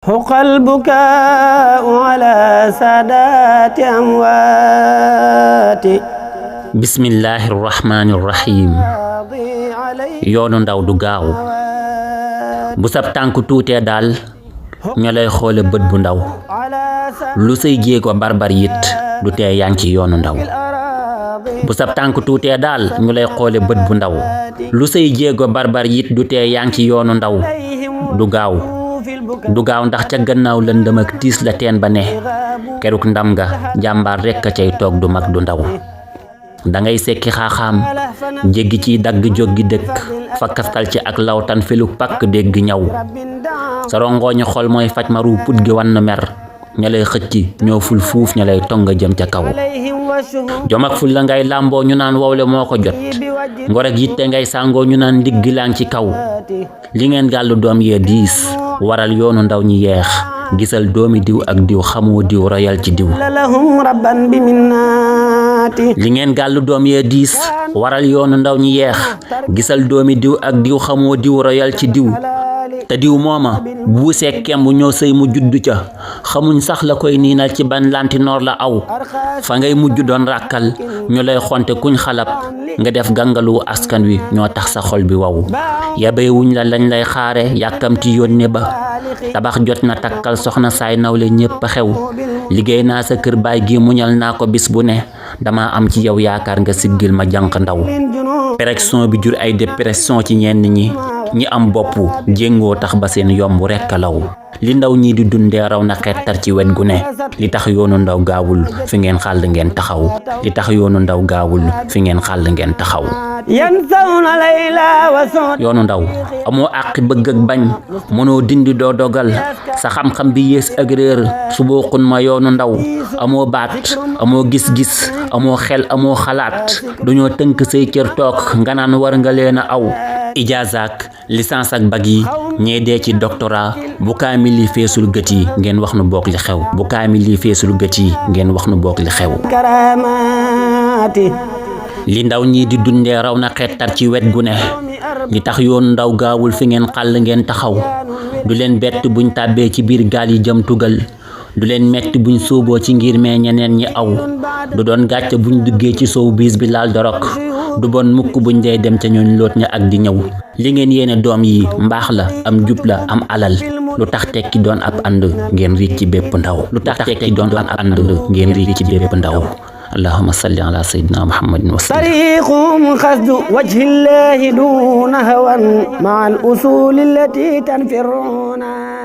حق البكاء على سادات أموات bismillahi rahmaani rahim yoonu ndaw du gaaw bu sab tànk tuutee daal ñu lay xoole bët bu ndaw lu say jéego barbar yit du tee yaa ngi ci yoonu ndaw bu sab tànk tuutee daal ñu lay xoole bët bu ndaw lu say jéego barbar yit du tee yaa ngi ci yoonu ndaw du gaaw ndax ca gannaaw lëndëm ak tiis la teen ba ne keruk ndam nga jàmbaar rekk a cay toog du mag du ndaw dangay sekki xaaxaam jéggi ciy dagg jóggi dëkk fakkastal ci ak lawtan filu pakk dégg ñaw sa rongooñu xol mooy faj maru put gi wann mer ña lay xëcc ñoo ful fuuf ña lay tonga jëm ca kaw jom ak ful la ngay làmboo ñu naan wowle moo ko jot ngor ak yitte ngay sàngoo ñu naan ndigg laan ci kaw li ngeen gàllu doom yee diis waral yoonu ndaw ñi yeex gisal doomi diw ak diw xamoo diw royal ci diw li ngeen gàllu doom yee diis waral yoonu ndaw ñi yeex gisal doomi diw ak diw xamoo diw royal ci diw te diw mooma buusee kemb ñoo sëy mu juddu ca xamuñ sax la koy niinal ci ban lantinoor la aw fa ngay mujj doon ràkkal ñu lay xonte kuñ xalab nga def gàngalu askan wi ñoo tax sa xol bi waw yabee wuñ la lañ lay xaare yàkkamti yónne ba tabax jot na takkal soxna saay nawle ñépp xew liggéey naa sa kër baay gi muñal naa ko bis bu ne dama am ci yow yaakaar nga siggil ma jànq ndaw pression bi jur ay dépression ci ñenn ñi am bopp jéngoo tax ba seen yomb rekk law li ndaw ñi di dundee raw na xettar ci wet gu ne li tax yoonu ndaw gaawul fi ngeen xàll ngeen taxaw li tax yoonu ndaw gaawul fi ngeen xàll ngeen taxaw yoonu ndaw amoo àqi bëgg ak bañ mënoo dindi doo dogal sa xam-xam bi yées ak réer su bokkun ma yoonu ndaw amoo baat amoo gis-gis amoo xel amoo xalaat dañoo tënk say cër toog nga naan war nga leen a aw ijaazaak licence ak bag yi ñee dee ci doctorat bu kaamil yi feesul gët yi ngeen wax nu bokk li xew bu kaamil yi feesul gët yi ngeen wax nu bokk li xew li ndaw ñi di dundee raw na xettar ci wet gu ne li tax yoonu ndaw gaawul fi ngeen xàll ngeen taxaw du leen bett buñ tàbbee ci biir gaal yi jëm tugal du leen metti buñ sóoboo ci ngir mee ñeneen ñi aw du doon gàcce buñ duggee ci sow biis bi laal dorok du bon mukk buñ dee dem ca ñooñ loot ña ak di ñëw li ngeen yéene doom yi mbaax la am jub la am alal lu tax tekki doon ab ànd ngeen riic ci bépp ndaw lu tax tekki doon ab ànd ngeen riic ci bépp ndaw اللهم صل على سيدنا محمد وسلم طريقهم خسد وجه الله دون هوى مع الأصول التي تنفرنا